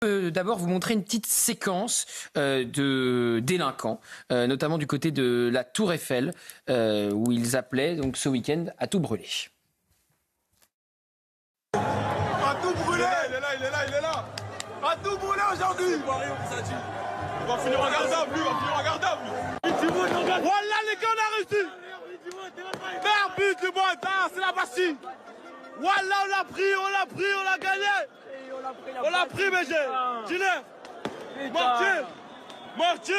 D'abord vous montrer une petite séquence de délinquants, notamment du côté de la Tour Eiffel, où ils appelaient donc ce week-end à tout brûler. À tout brûler, il est là. À tout brûler aujourd'hui. On va finir en gardable, lui, Voilà les gars, on a réussi. Merde, but du bois, c'est la Bastille. Voilà, on l'a gagné. On l'a pris, mais j'ai. Mortier.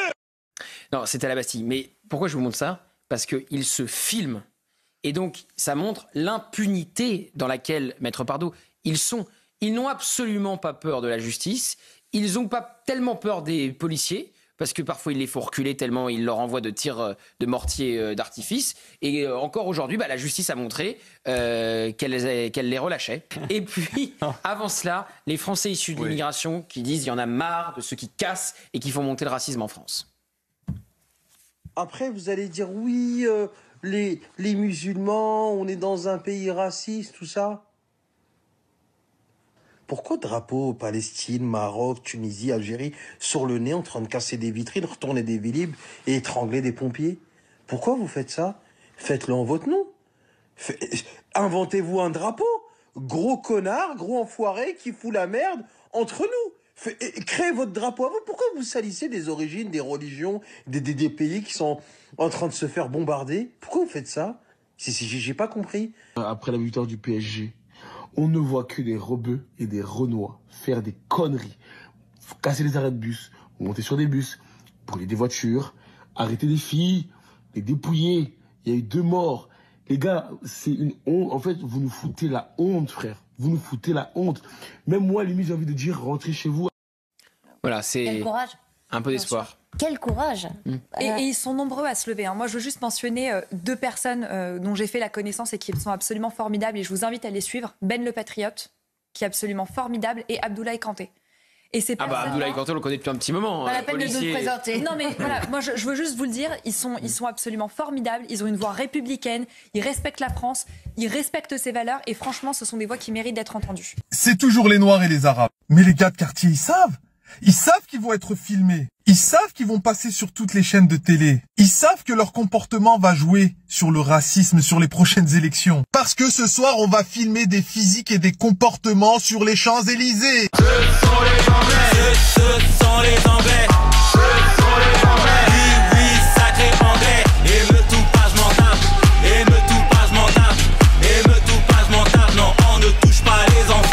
Non, c'était à la Bastille. Mais pourquoi je vous montre ça? Parce qu'il se filme. Et donc, ça montre l'impunité dans laquelle, Maître Pardo, ils n'ont absolument pas peur de la justice. Ils n'ont pas tellement peur des policiers, parce que parfois, il les faut reculer tellement ils leur envoient de tirs de mortier d'artifice. Et encore aujourd'hui, la justice a montré qu'elle les relâchait. Et puis, avant cela, les Français issus de l'immigration qui disent il y en a marre de ceux qui cassent et qui font monter le racisme en France. Après, vous allez dire oui, les musulmans, on est dans un pays raciste, tout ça. Pourquoi drapeau Palestine, Maroc, Tunisie, Algérie sur le nez en train de casser des vitrines, retourner des vélib et étrangler des pompiers? Pourquoi vous faites ça? Faites-le en votre nom. Inventez-vous un drapeau. Gros connard, gros enfoiré qui fout la merde entre nous. Créez votre drapeau à vous. Pourquoi vous salissez des origines, des religions, des pays qui sont en train de se faire bombarder? Pourquoi vous faites ça? J'ai pas compris. Après la victoire du PSG, on ne voit que des rebeux et des renois faire des conneries. Casser les arrêts de bus, monter sur des bus, brûler des voitures, arrêter des filles, les dépouiller. Il y a eu 2 morts. Les gars, c'est une honte. En fait, vous nous foutez la honte, frère. Vous nous foutez la honte. Même moi, limite, j'ai envie de dire, rentrez chez vous. Voilà, c'est un peu d'espoir. Quel courage. Et ils sont nombreux à se lever. Moi, je veux juste mentionner 2 personnes dont j'ai fait la connaissance et qui sont absolument formidables. Et je vous invite à les suivre. Ben le Patriote, qui est absolument formidable, et Abdoulaye Kanté. Et c'est Abdoulaye Kanté, on le connaît depuis un petit moment. Pas la peine de nous le présenter. Non, mais voilà, moi, je veux juste vous le dire. Ils sont absolument formidables. Ils ont une voix républicaine. Ils respectent la France. Ils respectent ses valeurs. Et franchement, ce sont des voix qui méritent d'être entendues. C'est toujours les Noirs et les Arabes. Mais les gars de quartier, ils savent. Ils savent qu'ils vont être filmés. Ils savent qu'ils vont passer sur toutes les chaînes de télé. Ils savent que leur comportement va jouer sur le racisme sur les prochaines élections. Parce que ce soir, on va filmer des physiques et des comportements sur les Champs-Élysées. Ce sont les Anglais. Ce sont les Anglais. Ce sont les Anglais. Oui, oui, sacré Anglais. Et me tout pas, je m'en tape. Et me tout pas, je m'en tape. Et me tout pas, je m'en tape. Non, on ne touche pas les enfants.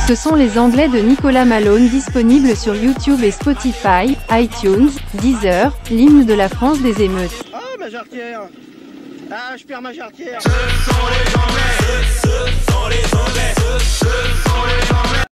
Ce sont les Anglais de Nicolas Malone, disponibles sur YouTube et Spotify, iTunes, Deezer, l'hymne de la France des émeutes. Ah, ma jarretière. Ah, je perds ma jarretière. Ce sont les Anglais. Ce sont les Anglais. Ce sont les Anglais.